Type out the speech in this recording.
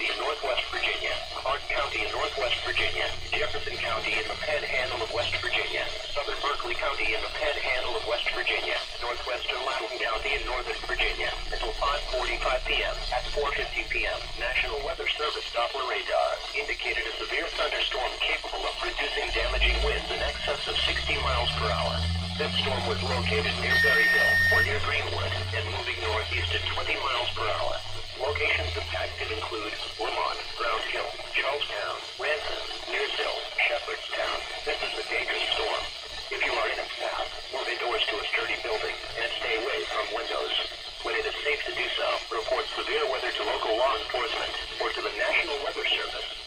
County in northwest Virginia, Clarke County in northwest Virginia, Jefferson County in the Panhandle of West Virginia, southern Berkeley County in the Panhandle of West Virginia, northwestern Loudoun County in northern Virginia, until 5:45 p.m. At 4:50 p.m., National Weather Service Doppler radar indicated a severe thunderstorm capable of producing damaging winds in excess of 60 miles per hour. This storm was located near Berryville or near Greenwood and moving northeast at 20 miles per hour. Locations impacted include Lamont, Ground Hill, Charlestown, Ransom, Nearsville, Shepherdstown. This is a dangerous storm. If you are in its path, move indoors to a sturdy building and stay away from windows. When it is safe to do so, report severe weather to local law enforcement or to the National Weather Service.